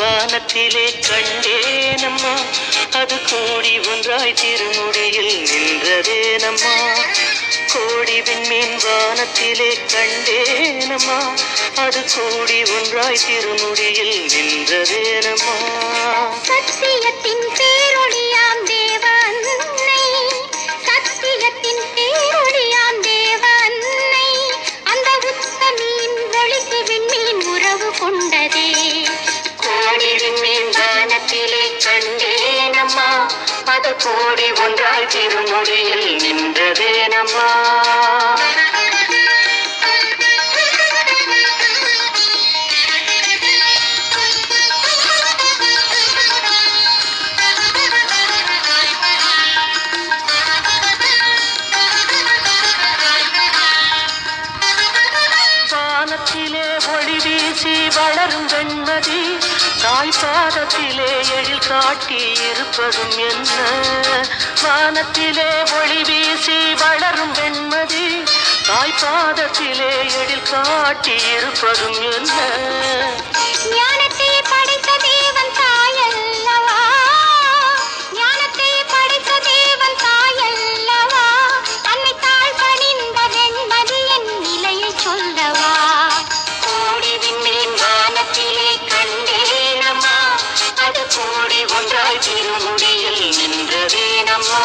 வானத்திலே கண்டேனம்மா, அது கூடி ஒன்றாய் திருமுடியில் நின்றதேனம்மா. கோடி விண்மீன் வானத்திலே கண்டேனம்மா, அது கூடி ஒன்றாய் திருமுடியில் நின்றதேனம்மா. சத்தியத்தின் பேரொழியாம் தேவ அன்னை, சத்தியத்தின் பேரொழியாம் தேவ அன்னை, அந்த உத்தமியின் ஒளிக்கு விண்மீன் உறவு கொண்டதே. கோடி விண்மீன் வானத்திலே கண்டேனம்மா, அது கூடி ஒன்றாய் திருமுடியில் நின்றதேனம்மா. வானத்திலே ஒளி வீசி வளரும் வெண்மதி, தாய் பாதத்திலே எழில் காட்டி இருப்பதும் என்ன. வானத்திலே ஒளி வீசி வளரும் வெண்மதி, தாய் பாதத்திலே எழில் காட்டி இருப்பதும் என்ன. ஞானத்தை படைத்த தேவன் தாயல்லவா, ஞானத்தை படைத்த தேவன் தாயல்லவா, தன்னை தாழ் பணிந்த வெண்மதியின் நிலையை சொல்லவா. கோடி விண்மீன் வானத்திலே கண்டேனம்மா, அது கூடி ஒன்றாய் திருமுடியில் நின்றதேனம்மா.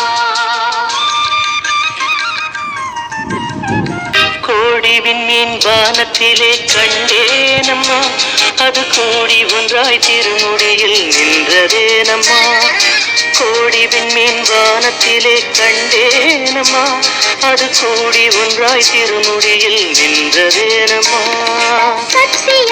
கோடி விண்மீன் வானத்திலே கண்டேனம்மா, அது கூடி ஒன்றாய் திருமுடியில் நின்றதேனம்மா. கோடி விண்மீன் வானத்திலே கண்டேனம்மா, அது கூடி ஒன்றாய் திருமுடியில் நின்றதேனம்மா. சத்திய